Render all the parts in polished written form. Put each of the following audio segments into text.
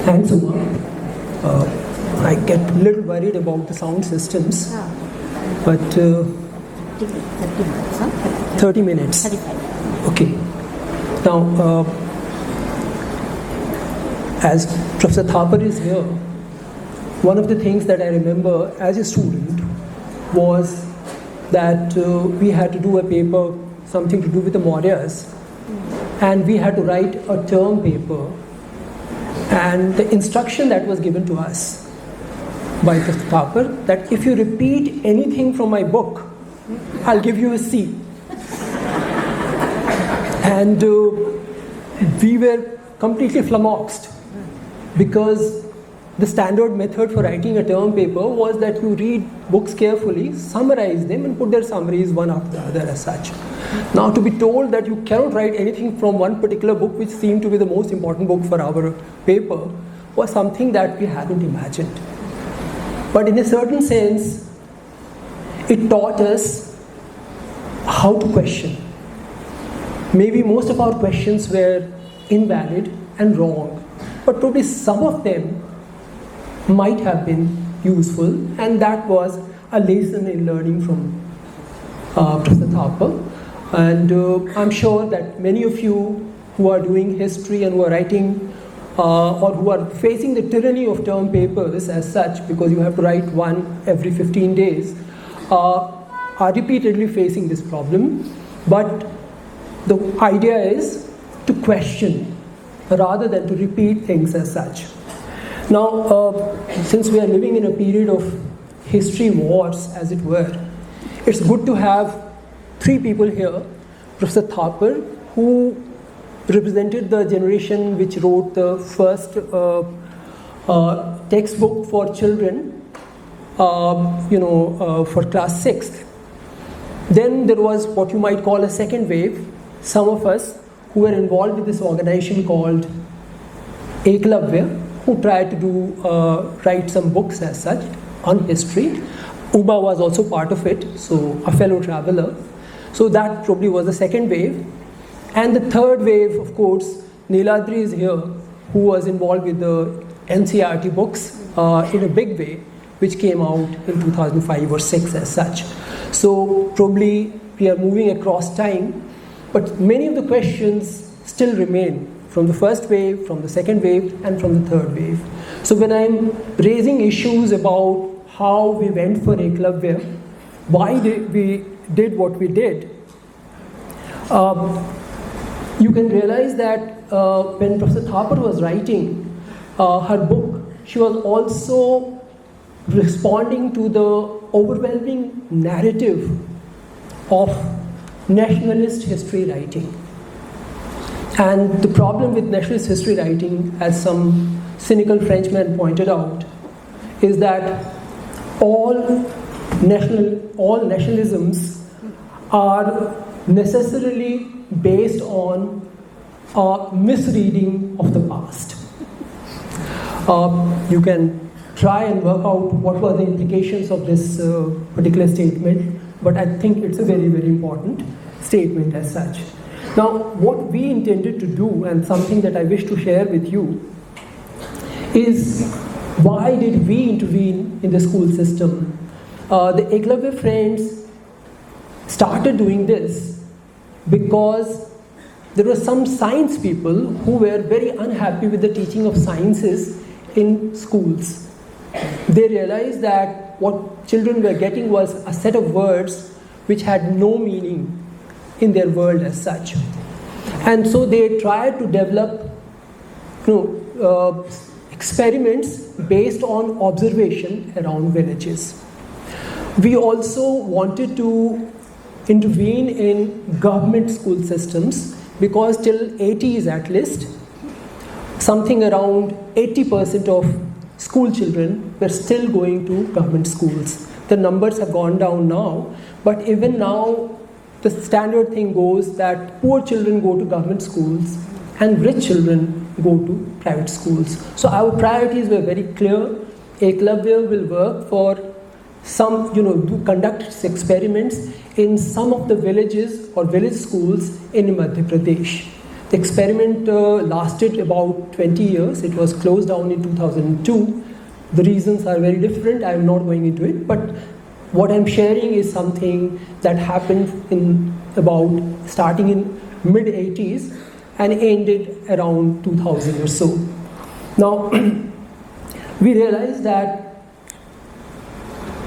Thanks, Uma. I get a little worried about the sound systems, but 30 minutes. 35. Okay. Now, as Professor Thapar is here, one of the things that I remember as a student was that we had to do a paper, something to do with the Mauryas, and we had to write a term paper. And the instruction that was given to us by Professor Thapar, that if you repeat anything from my book, I'll give you a C. And we were completely flummoxed, because the standard method for writing a term paper was that you read books carefully, summarize them, and put their summaries one after the other as such. Now, to be told that you cannot write anything from one particular book, which seemed to be the most important book for our paper, was something that we hadn't imagined. But in a certain sense, it taught us how to question. Maybe most of our questions were invalid and wrong, but probably some of them might have been useful, and that was a lesson in learning from Professor Thapar. And I'm sure that many of you who are doing history and who are writing or who are facing the tyranny of term papers as such, because you have to write one every 15 days, are repeatedly facing this problem. But the idea is to question rather than to repeat things as such. Now, since we are living in a period of history wars, as it were, it's good to have three people here. Professor Thapar, who represented the generation which wrote the first textbook for children, for class 6th. Then there was what you might call a second wave. Some of us who were involved with this organization called Ekalavya, who tried to write some books as such on history. Uba was also part of it, so a fellow traveler. So that probably was the second wave. And the third wave, of course, Niladri is here, who was involved with the NCERT books in a big way, which came out in 2005 or 6 as such. So probably we are moving across time, but many of the questions still remain from the first wave, from the second wave, and from the third wave. So when I'm raising issues about how we went for Ekalavya, why we did what we did, you can realize that when Professor Thapar was writing her book, she was also responding to the overwhelming narrative of nationalist history writing. And the problem with nationalist history writing, as some cynical Frenchman pointed out, is that all nationalisms are necessarily based on a misreading of the past. You can try and work out what were the implications of this particular statement, but I think it's a very, very important statement as such. Now, what we intended to do, and something that I wish to share with you, is why did we intervene in the school system? The Ekalavya friends started doing this because there were some science people who were very unhappy with the teaching of sciences in schools. They realized that what children were getting was a set of words which had no meaning in their world as such. And so they tried to develop experiments based on observation around villages. We also wanted to intervene in government school systems, because till 80s at least, something around 80% of school children were still going to government schools. The numbers have gone down now, but even now the standard thing goes that poor children go to government schools and rich children go to private schools. So our priorities were very clear. Ekalavya will work for some, to conduct experiments in some of the villages or village schools in Madhya Pradesh. The experiment lasted about 20 years. It was closed down in 2002. The reasons are very different. I am not going into it, but what I'm sharing is something that happened in about starting in mid 80s and ended around 2000 or so. Now, we realized that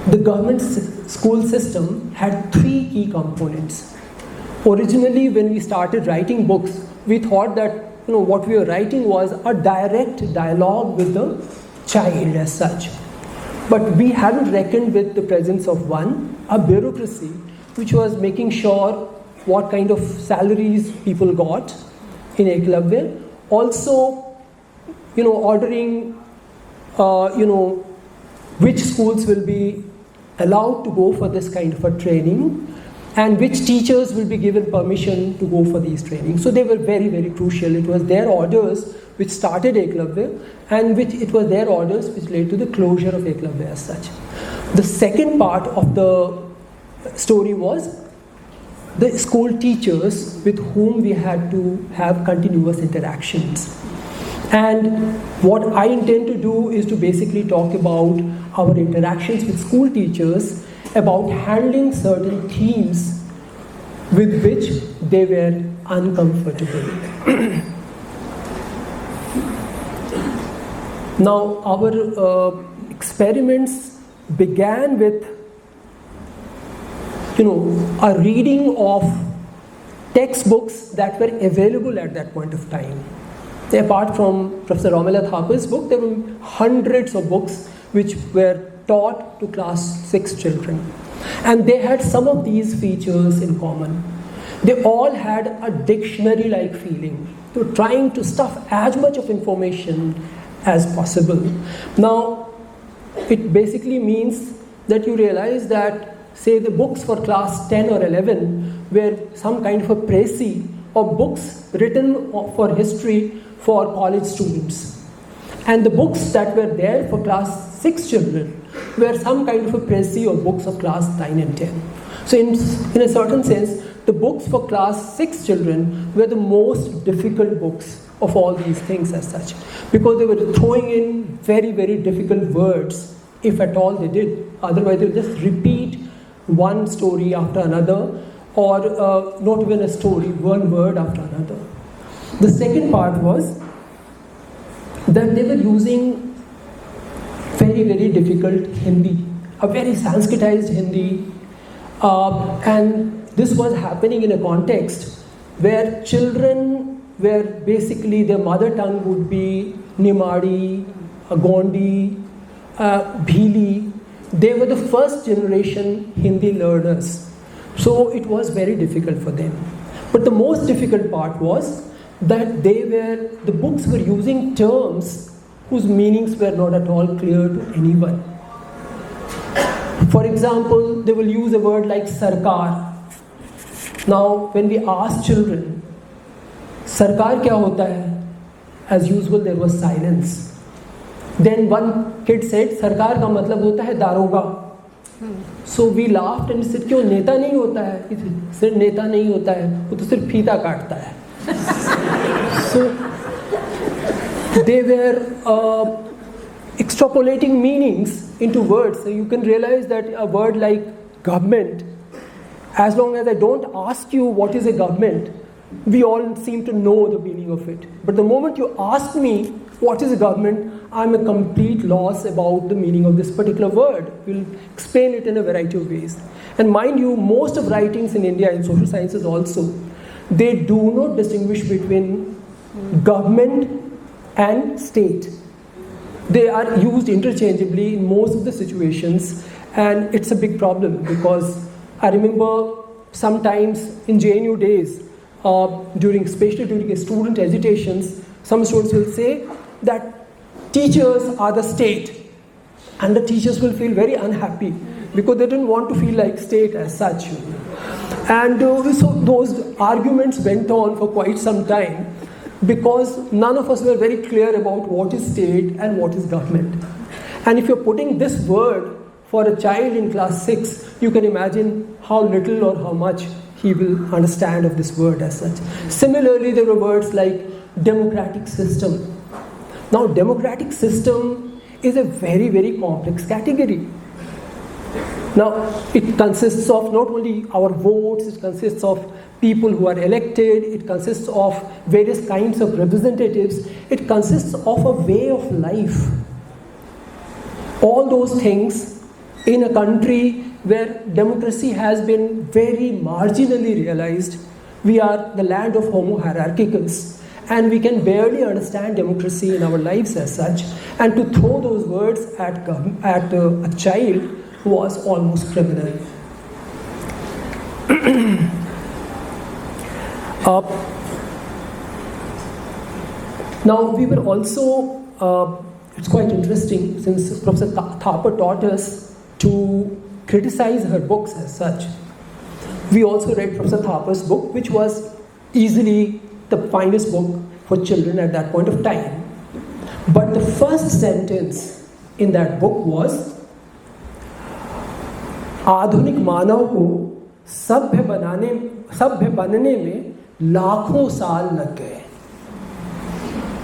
the government school system had three key components. Originally, when we started writing books, we thought that what we were writing was a direct dialogue with the child as such. But we hadn't reckoned with the presence of a bureaucracy, which was making sure what kind of salaries people got in Ekalavya. Also, ordering, which schools will be allowed to go for this kind of a training and which teachers will be given permission to go for these trainings. So they were very, very crucial. It was their orders which started Ekalavya, and it was their orders which led to the closure of Ekalavya as such. The second part of the story was the school teachers with whom we had to have continuous interactions. And what I intend to do is to basically talk about our interactions with school teachers about handling certain themes with which they were uncomfortable. Now, our experiments began with a reading of textbooks that were available at that point of time. Apart from Professor Romila Thapar's book, there were hundreds of books which were taught to class 6 children. And they had some of these features in common. They all had a dictionary-like feeling. They were trying to stuff as much of information as possible. Now, it basically means that you realize that, say, the books for class 10 or 11 were some kind of a précis of books written for history for college students. And the books that were there for class 6 children were some kind of a précis of books of class 9 and 10. So in a certain sense, the books for class 6 children were the most difficult books of all these things as such, because they were throwing in very, very difficult words, if at all they did. Otherwise, they would just repeat one story after another, or not even a story, one word after another. The second part was that they were using very, very difficult Hindi, a very Sanskritized Hindi, and this was happening in a context where children were basically, their mother tongue would be Nimadi, Gondi, Bhili. They were the first generation Hindi learners. So it was very difficult for them. But the most difficult part was that the books were using terms whose meanings were not at all clear to anyone. For example, they will use a word like sarkar. Now, when we ask children, sarkar kya hota hai? As usual, there was silence. Then one kid said, sarkar ka matlab hota hai daroga. So we laughed and said, क्यों नेता नहीं होता है? He said, नेता नहीं होता है, वो तो सिर्फ फीता काटता है. So they were extrapolating meanings into words. So you can realize that a word like government, as long as I don't ask you what is a government, we all seem to know the meaning of it. But the moment you ask me what is a government, I'm a complete loss about the meaning of this particular word. We'll explain it in a variety of ways. And mind you, most of writings in India, in social sciences also, they do not distinguish between government and state. They are used interchangeably in most of the situations, and it's a big problem, because I remember sometimes in JNU days, especially during student agitations, some students will say that teachers are the state, and the teachers will feel very unhappy because they didn't want to feel like state as such. And so those arguments went on for quite some time, because none of us were very clear about what is state and what is government. And if you're putting this word for a child in class 6, you can imagine how little or how much he will understand of this word as such. Similarly, there were words like democratic system. Now, democratic system is a very, very complex category. Now, it consists of not only our votes, it consists of people who are elected, it consists of various kinds of representatives, it consists of a way of life. All those things in a country where democracy has been very marginally realized. We are the land of homo hierarchicals, and we can barely understand democracy in our lives as such. And to throw those words at a child was almost criminal. Now, we were also, it's quite interesting, since Professor Thapar taught us to criticize her books as such. We also read Professor Thapar's book, which was easily the finest book for children at that point of time. But the first sentence in that book was, आधुनिक मानव को सभ्य बनने में लाखों साल लग गए.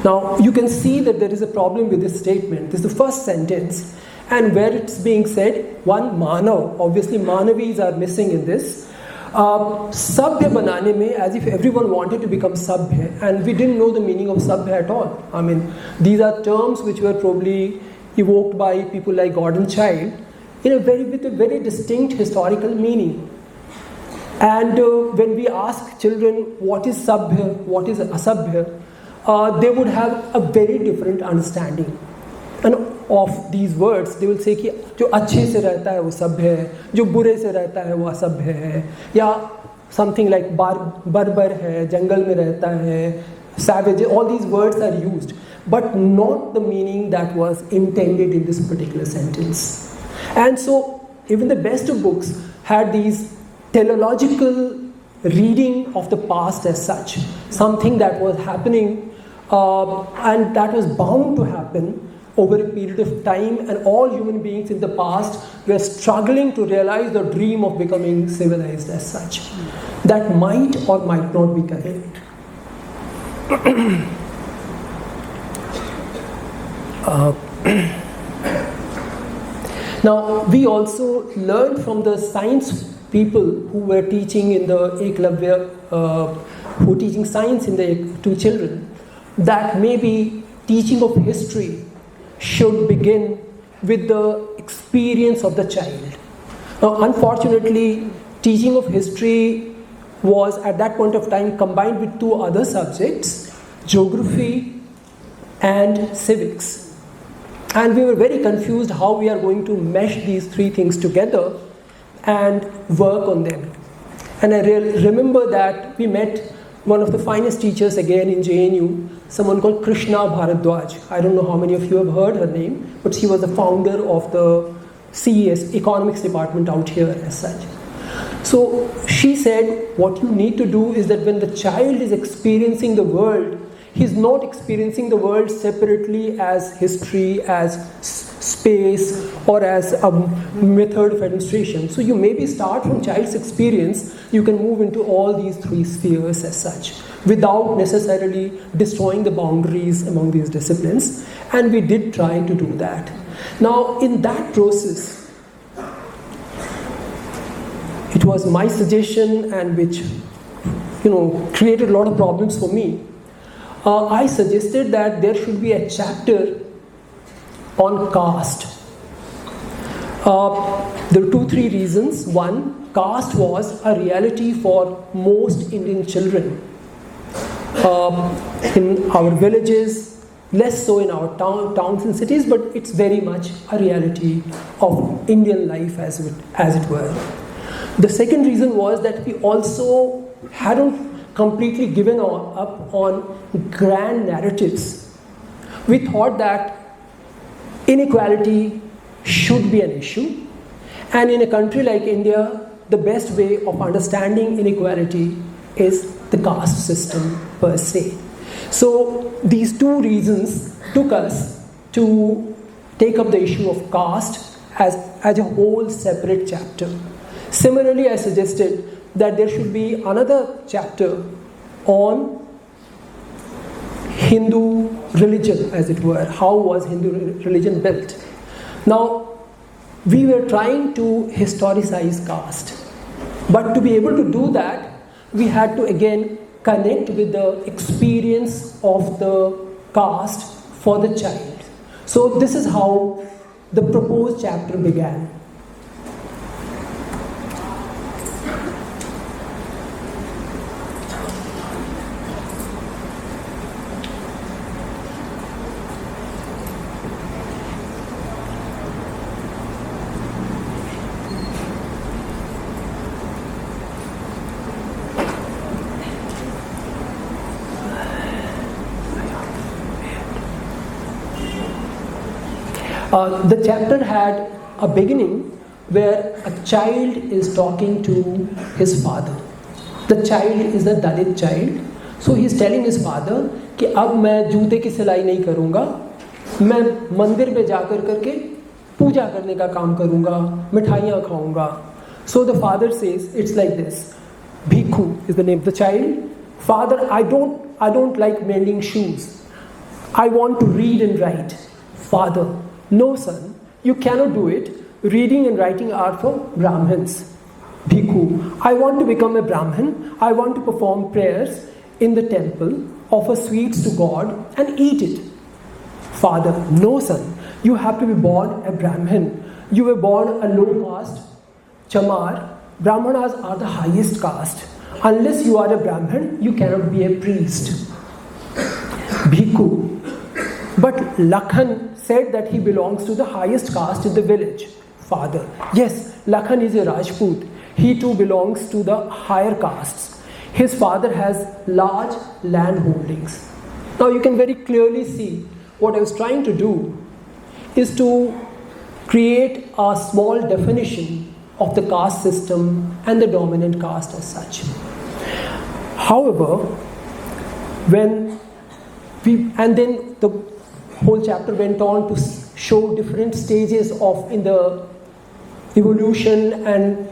Now, you can see that there is a problem with this statement. This is the first sentence, and where it's being said, one manav, obviously manavis are missing in this. Sabhya banane mein, as if everyone wanted to become sabhya, and we didn't know the meaning of sabhya at all. I mean, these are terms which were probably evoked by people like Gordon Childe with a very distinct historical meaning. And when we ask children what is sabhya, what is asabhya, they would have a very different understanding of these words. They will say कि जो अच्छे से रहता है वो सभ्य है, जो बुरे से रहता है वो असभ्य है, या something like barbar है, जंगल में रहता है, savage. All these words are used, but not the meaning that was intended in this particular sentence. And so even the best of books had these teleological reading of the past as such, something that was happening and that was bound to happen over a period of time, and all human beings in the past were struggling to realize the dream of becoming civilized as such. That might or might not be correct. Now, we also learned from the science people who were teaching in the Ekalavya, who were teaching science to children, that maybe teaching of history should begin with the experience of the child. Now, unfortunately, teaching of history was at that point of time combined with two other subjects, geography and civics. And we were very confused how we are going to mesh these three things together and work on them. And I remember that we met one of the finest teachers again in JNU, someone called Krishna Bharadwaj. I don't know how many of you have heard her name, but she was the founder of the CES, Economics Department out here as such. So she said, what you need to do is that when the child is experiencing the world, he's not experiencing the world separately as history, as space, or as a method of administration. So you maybe start from child's experience, you can move into all these three spheres as such, without necessarily destroying the boundaries among these disciplines. And we did try to do that. Now, in that process, it was my suggestion, and which created a lot of problems for me. I suggested that there should be a chapter on caste. There are 2-3 reasons. One, caste was a reality for most Indian children. In our villages, less so in our towns and cities, but it's very much a reality of Indian life as it were. The second reason was that we also hadn't completely given up on grand narratives. We thought that inequality should be an issue, and in a country like India, the best way of understanding inequality is the caste system per se. So these two reasons took us to take up the issue of caste as a whole separate chapter. Similarly, I suggested that there should be another chapter on Hindu religion, as it were. How was Hindu religion built? Now, we were trying to historicize caste. But to be able to do that, we had to again connect with the experience of the caste for the child. So this is how the proposed chapter began. The chapter had a beginning where a child is talking to his father. The child is a Dalit child. So he is telling his father कि अब मैं जूते की सिलाई नहीं करूँगा, मैं मंदिर में जाकर करके पूजा करने का काम करूँगा, मिठाइयाँ खाऊँगा. So the father says, it's like this. Bhikkhu is the name of the child. Father, I don't like mending shoes. I want to read and write. Father, no son, you cannot do it. Reading and writing are for Brahmins. Bhikkhu, I want to become a Brahmin. I want to perform prayers in the temple, offer sweets to God and eat it. Father, no son, you have to be born a Brahmin. You were born a low caste, Chamar. Brahmanas are the highest caste. Unless you are a Brahmin, you cannot be a priest. Bhikkhu, but Lakhan said that he belongs to the highest caste in the village. Father, yes, Lakhan is a Rajput. He too belongs to the higher castes. His father has large land holdings. Now you can very clearly see what I was trying to do is to create a small definition of the caste system and the dominant caste as such. However, then the whole chapter went on to show different stages of in the evolution and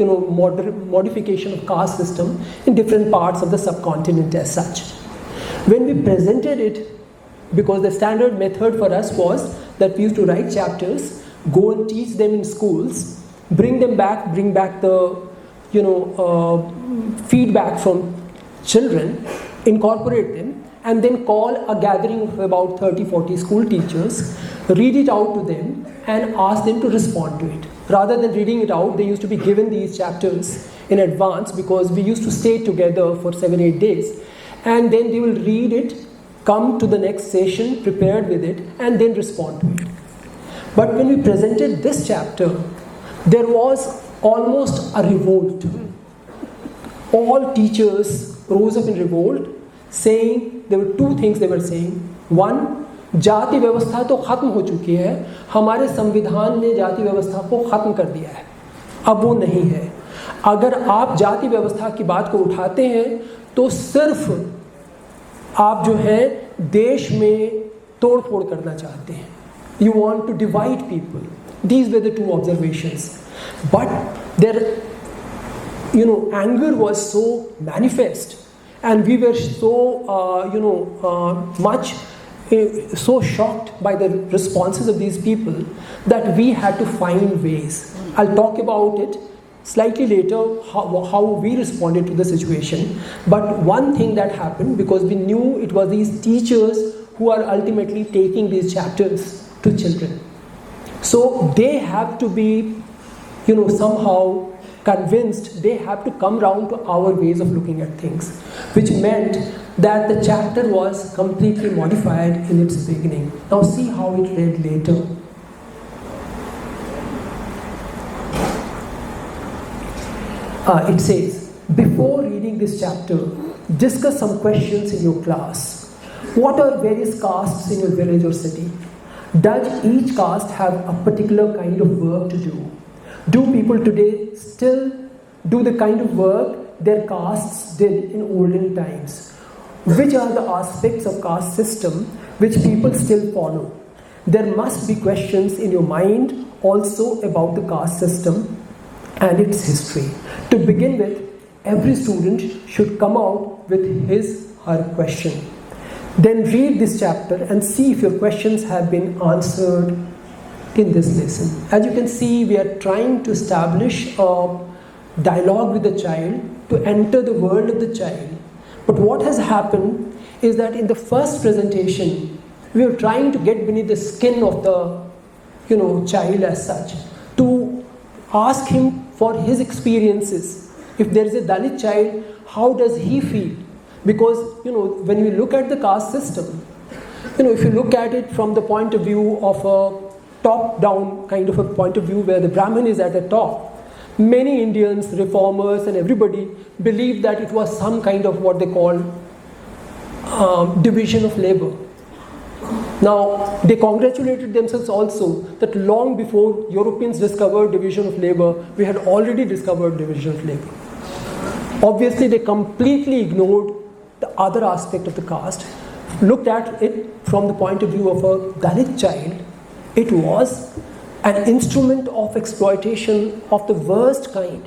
modification of caste system in different parts of the subcontinent as such. When we presented it, because the standard method for us was that we used to write chapters, go and teach them in schools, bring back the feedback from children, incorporate them, and then call a gathering of about 30-40 school teachers, read it out to them and ask them to respond to it. Rather than reading it out, they used to be given these chapters in advance because we used to stay together for 7-8 days, and then they will read it, come to the next session prepared with it, and then respond to it. But when we presented this chapter, there was almost a revolt. All teachers rose up in revolt, saying there were two things they were saying. One, जाति व्यवस्था तो खत्म हो चुकी है, हमारे संविधान ने जाति व्यवस्था को खत्म कर दिया है, अब वो नहीं है. अगर आप जाति व्यवस्था की बात को उठाते हैं तो सिर्फ आप जो है देश में तोड़ फोड़ करना चाहते हैं. You want to divide people. These were the two observations. But their anger was so manifest, and we were so so shocked by the responses of these people that we had to find ways. I'll talk about it slightly later, how we responded to the situation. But one thing that happened, because we knew it was these teachers who are ultimately taking these chapters to children. So they have to be, somehow convinced, they have to come round to our ways of looking at things, which meant that the chapter was completely modified in its beginning. Now see how it read later. It says, before reading this chapter, discuss some questions in your class. What are various castes in your village or city? Does each caste have a particular kind of work to do? Do people today still do the kind of work their castes did in olden times? Which are the aspects of caste system which people still follow? There must be questions in your mind also about the caste system and its history. To begin with, every student should come out with his or her question. Then read this chapter and see if your questions have been answered in this lesson. As you can see, we are trying to establish a dialogue with the child, to enter the world of the child. But what has happened is that in the first presentation, we are trying to get beneath the skin of the child as such, to ask him for his experiences. If there is a Dalit child, how does he feel? Because when you look at the caste system, if you look at it from the point of view of a top-down kind of a point of view where the Brahmin is at the top, many Indians, reformers and everybody believed that it was some kind of what they call division of labor. Now, they congratulated themselves also that long before Europeans discovered division of labor, we had already discovered division of labor. Obviously, they completely ignored the other aspect of the caste, looked at it from the point of view of a Dalit child. It was an instrument of exploitation of the worst kind.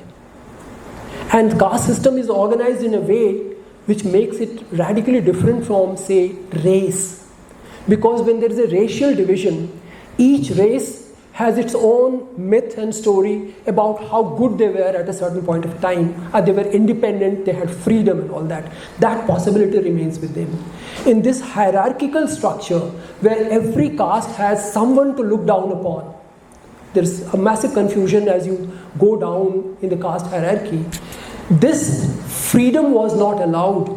And caste system is organized in a way which makes it radically different from, say, race. Because when there is a racial division, each race has its own myth and story about how good they were at a certain point of time. They were independent, they had freedom and all that. That possibility remains with them. In this hierarchical structure, where every caste has someone to look down upon, there's a massive confusion as you go down in the caste hierarchy. This freedom was not allowed,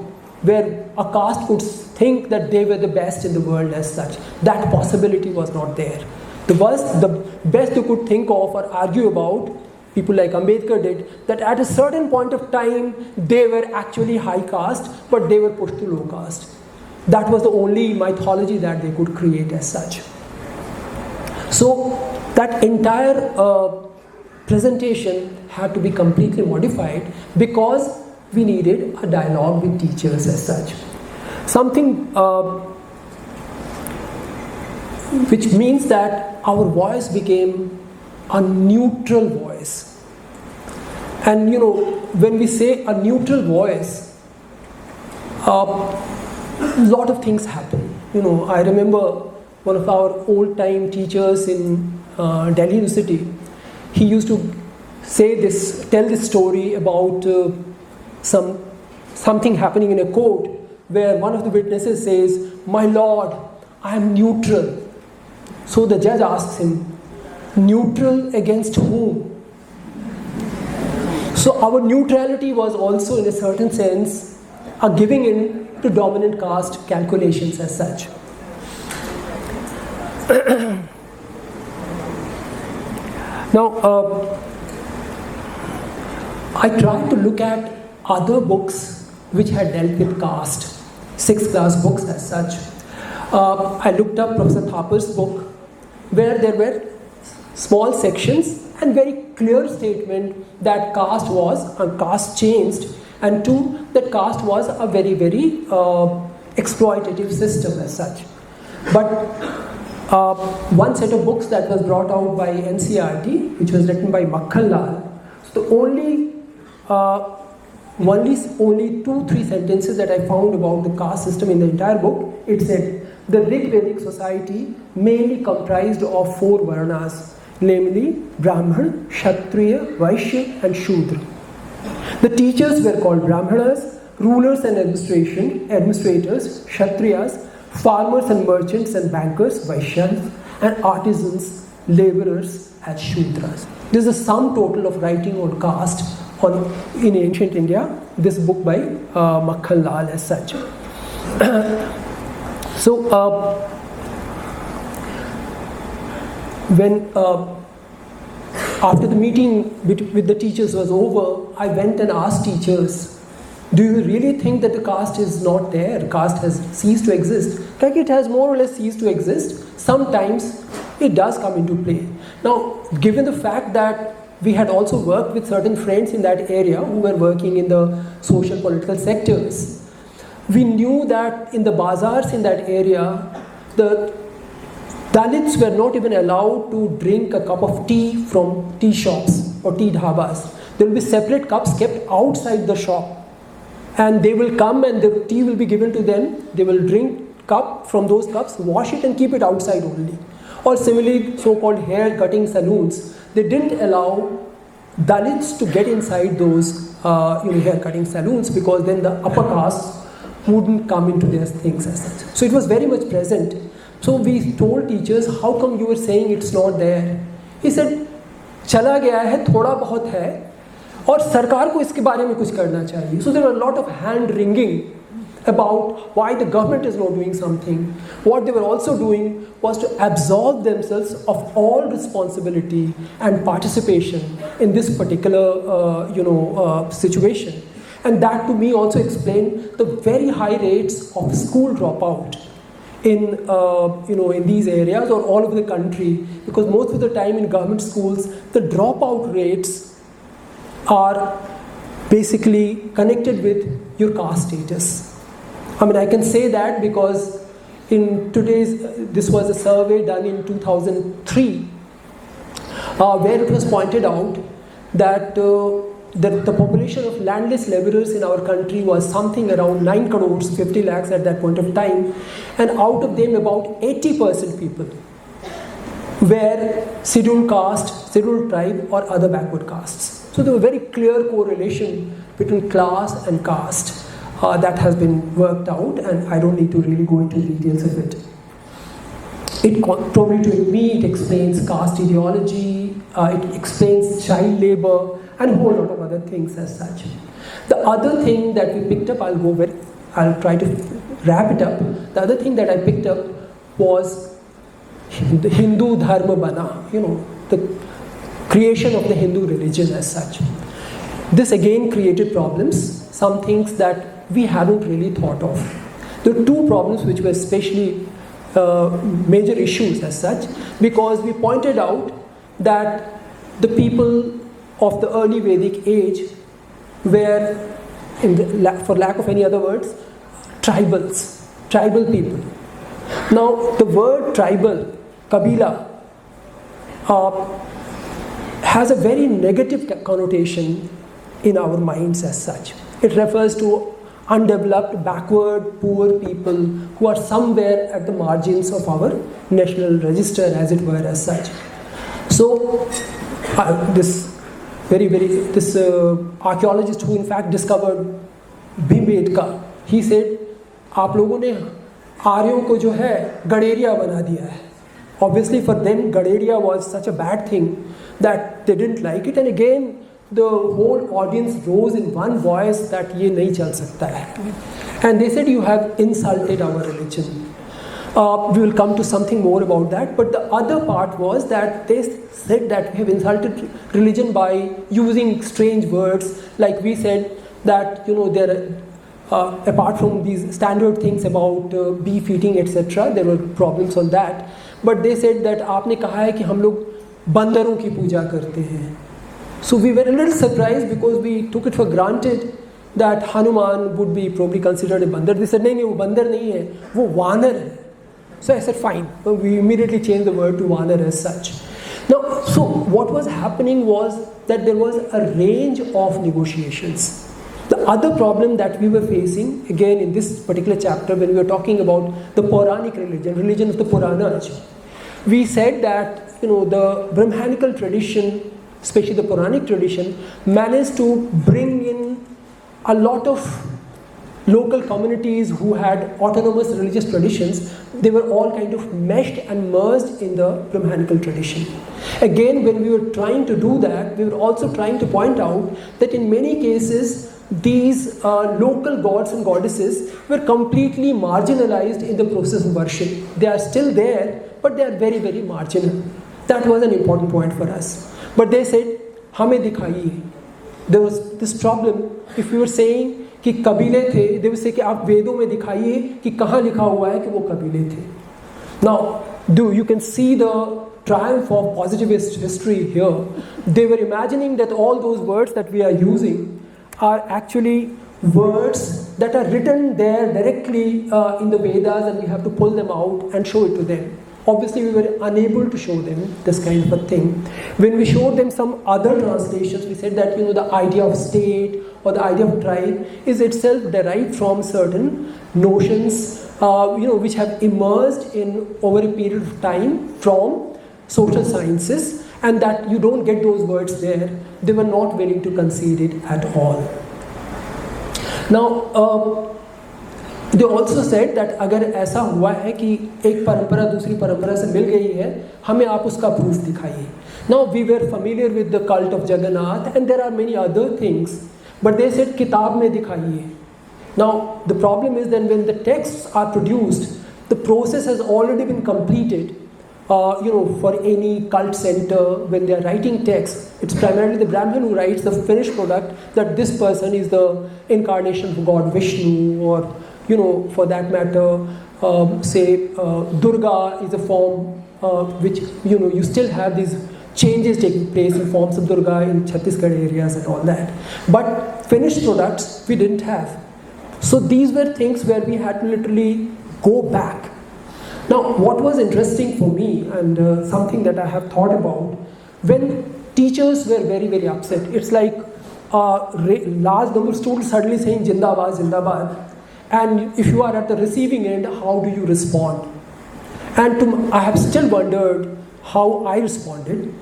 where a caste could think that they were the best in the world as such. That possibility was not there. The best you could think of or argue about, people like Ambedkar did, that at a certain point of time they were actually high caste, but they were pushed to low caste. That was the only mythology that they could create as such. So that entire presentation had to be completely modified because we needed a dialogue with teachers as such. Something which means that our voice became a neutral voice. And when we say a neutral voice, a lot of things happen. I remember one of our old-time teachers in Delhi University. He used to tell this story about something happening in a court where one of the witnesses says, "My lord, I am neutral." So the judge asks him, "Neutral against whom?" So our neutrality was also in a certain sense a giving in to dominant caste calculations as such. Now, I tried to look at other books which had dealt with caste, 6th class books as such. I looked up Professor Thapar's book, where there were small sections and very clear statement that caste changed, and two, that caste was a very, very exploitative system as such. But one set of books that was brought out by NCERT, which was written by Makhanlal, so the only 2-3 sentences that I found about the caste system in the entire book, it said, the Rig Vedic society mainly comprised of 4 varnas, namely Brahman, Kshatriya, Vaishya and Shudra. The teachers were called Brahmanas, rulers and administrators, Kshatriyas, farmers and merchants and bankers, Vaishyas, and artisans, laborers as Shudras. This is the sum total of writing on caste in ancient India, this book by Makhanlal as such. So, when after the meeting with the teachers was over, I went and asked teachers, do you really think that the caste is not there? Caste has ceased to exist. Like it has more or less ceased to exist. Sometimes it does come into play. Now, given the fact that we had also worked with certain friends in that area who were working in the social political sectors, we knew that in the bazaars in that area, the Dalits were not even allowed to drink a cup of tea from tea shops or tea dhabas. there will be separate cups kept outside the shop. And they will come and the tea will be given to them. They will drink cup from those cups, wash it and keep it outside only. Or similarly, so-called hair cutting saloons, they didn't allow Dalits to get inside those hair cutting saloons, because then the upper castes wouldn't come into their things as such. So it was very much present. So we told teachers, how come you were saying it's not there? He said, चला गया है, थोड़ा बहुत है, और सरकार को इसके बारे में कुछ करना चाहिए. So there were a lot of hand wringing about why the government is not doing something. What they were also doing was to absolve themselves of all responsibility and participation in this particular situation. And that to me also explained the very high rates of school dropout in these areas or all over the country, because most of the time in government schools the dropout rates are basically connected with your caste status. I mean, I can say that because in this was a survey done in 2003 where it was pointed out that the population of landless laborers in our country was something around 9 crores, 50 lakhs at that point of time, and out of them about 80% people were scheduled caste, scheduled tribe or other backward castes. So there was a very clear correlation between class and caste that has been worked out, and I don't need to really go into details of it. Probably to me it explains caste ideology, it explains child labor, and a whole lot of other things as such. The other thing that we picked up, I'll try to wrap it up. The other thing that I picked up was the Hindu Dharma Bana, the creation of the Hindu religion as such. This again created problems, some things that we hadn't really thought of. There were two problems which were especially major issues as such, because we pointed out that the people of the early Vedic age were, for lack of any other words, tribal people. Now the word tribal, Kabila, has a very negative connotation in our minds as such. It refers to undeveloped, backward, poor people who are somewhere at the margins of our national register, as it were, as such. So this archaeologist who in fact discovered Bhimbetka, he said, आप लोगों ने आर्यों को जो है गडेरिया बना दिया है. Obviously for them Gaderia was such a bad thing that they didn't like it, and again the whole audience rose in one voice that ये नहीं चल सकता है. And they said, you have insulted our religion. We will come to something more about that, but the other part was that they said that we have insulted religion by using strange words, like we said that there apart from these standard things about beef eating etc., there were problems on that, but they said that आपने कहा है कि हम लोग बंदरों की पूजा करते हैं. So we were a little surprised because we took it for granted that Hanuman would be probably considered a bandar. They said, नहीं वो बंदर नहीं है, वो वानर है. So I said, fine. We immediately changed the word to vanar as such. Now, so what was happening was that there was a range of negotiations. The other problem that we were facing, again in this particular chapter, when we were talking about the Puranic religion of the Puranas, we said that the Brahmanical tradition, especially the Puranic tradition, managed to bring in a lot of local communities who had autonomous religious traditions. They were all kind of meshed and merged in the Brahmanical tradition. Again, when we were trying to do that, we were also trying to point out that in many cases these local gods and goddesses were completely marginalized in the process of worship. They are still there, but they are very, very marginal. That was an important point for us. But they said, हमें दिखाइए. There was this problem. If we were saying कि कबीले थे, they would say कि आप वेदों में दिखाइए कि कहाँ लिखा हुआ है कि वो कबीले थे. Now, you can see the triumph of positivist history here. They were imagining that all those words that we are using are actually words that are written there directly in the Vedas, and we have to pull them out and show it to them. obviously we were unable to show them this kind of a thing. When we showed them some other translations, we said that the idea of state or the idea of tribe is itself derived from certain notions which have emerged in over a period of time from social sciences, and that you don't get those words there. They were not willing to concede it at all. Now, they also said that अगर ऐसा हुआ है कि एक परंपरा दूसरी परंपरा से मिल गई है, हमें आप उसका प्रूफ दिखाइए. Now we were familiar with the cult of Jagannath and there are many other things, but they said किताब में दिखाइए. Now the problem is that when the texts are produced, the process has already been completed. For any cult center, when they are writing text, it's primarily the Brahmin who writes the finished product, that this person is the incarnation of God Vishnu, or for that matter, Durga is a form which you still have these changes taking place in forms of Durga in Chhattisgarh areas and all that. But finished products we didn't have. So these were things where we had to literally go back. Now, what was interesting for me, and something that I have thought about, when teachers were very, very upset, it's like a large number of students suddenly saying Jindabad, Jindabad, and if you are at the receiving end, how do you respond? And I have still wondered how I responded,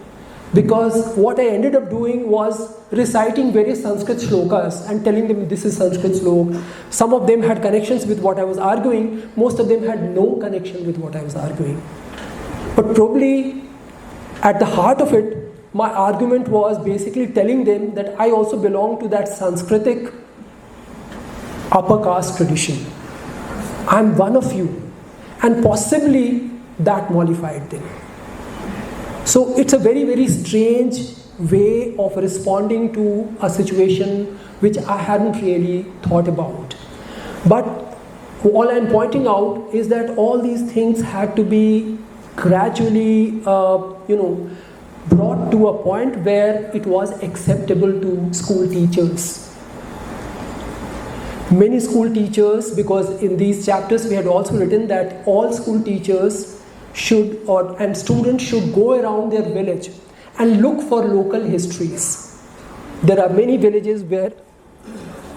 because what I ended up doing was reciting various Sanskrit shlokas and telling them this is Sanskrit slok. Some of them had connections with what I was arguing, most of them had no connection with what I was arguing. But probably at the heart of it, my argument was basically telling them that I also belong to that Sanskritic upper caste tradition. I'm one of you, and possibly that mollified them. So it's a very, very strange way of responding to a situation which I hadn't really thought about. But all I'm pointing out is that all these things had to be gradually, brought to a point where it was acceptable to school teachers. Many school teachers, because in these chapters we had also written that all school teachers and students should go around their village and look for local histories. There are many villages where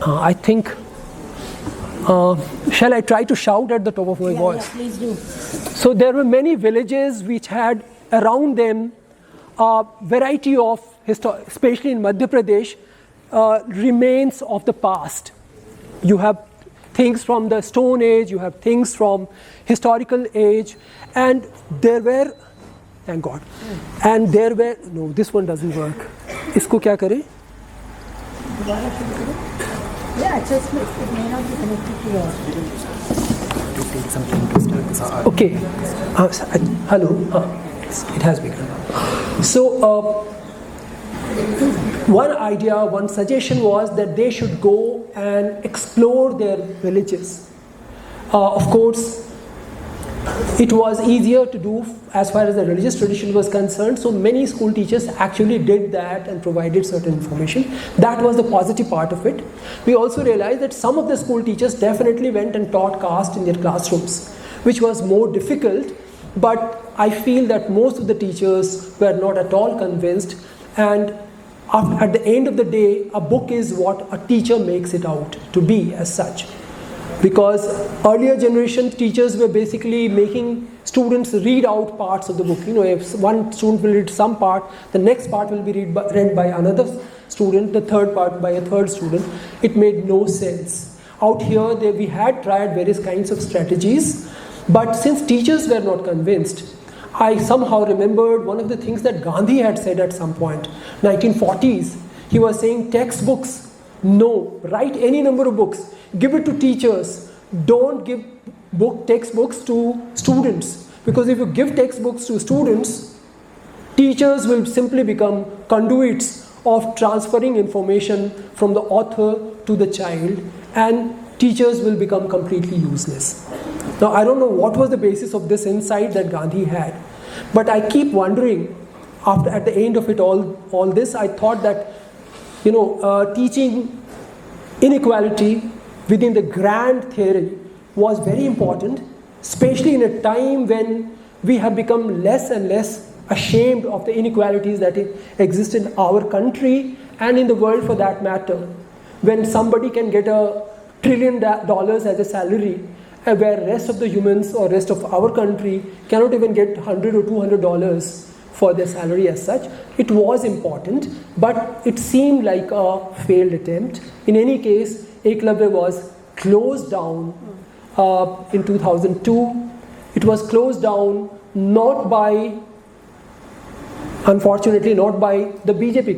I think, shall I try to shout at the top of my voice? Yeah, please do. So there were many villages which had around them a variety of, especially in Madhya Pradesh, remains of the past. You have things from the Stone Age, you have things from historical age, and there were, thank God, and there were, no, this one doesn't work. Isko kya kare? Yeah, just it may not be connected to yours. Take something to start this. Okay. Hello. It has begun. So, one idea, one suggestion was that they should go and explore their villages. Of course, it was easier to do as far as the religious tradition was concerned, so many school teachers actually did that and provided certain information. That was the positive part of it. We also realized that some of the school teachers definitely went and taught caste in their classrooms, which was more difficult, but I feel that most of the teachers were not at all convinced, and at the end of the day, a book is what a teacher makes it out to be as such. Because earlier generation teachers were basically making students read out parts of the book. If one student will read some part, the next part will be read by another student, the third part by a third student. It made no sense. Out here, we had tried various kinds of strategies, but since teachers were not convinced, I somehow remembered one of the things that Gandhi had said at some point, 1940s. He was saying textbooks, no, write any number of books, give it to teachers, don't give textbooks to students, because if you give textbooks to students, teachers will simply become conduits of transferring information from the author to the child, and teachers will become completely useless. Now, I don't know what was the basis of this insight that Gandhi had, but I keep wondering, at the end of it all this, I thought that, teaching inequality within the grand theory was very important, especially in a time when we have become less and less ashamed of the inequalities that exist in our country and in the world for that matter. When somebody can get $1 trillion as a salary, where rest of the humans or rest of our country cannot even get $100 or $200 for their salary as such. It was important, but it seemed like a failed attempt. In any case, Ekalavya was closed down in 2002. It was closed down unfortunately not by the BJP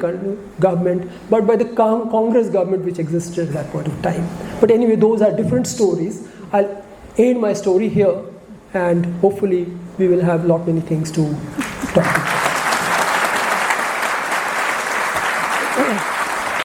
government, but by the Congress government which existed at that point of time. But anyway, those are different stories. I'll end my story here, and hopefully we will have many things to talk about.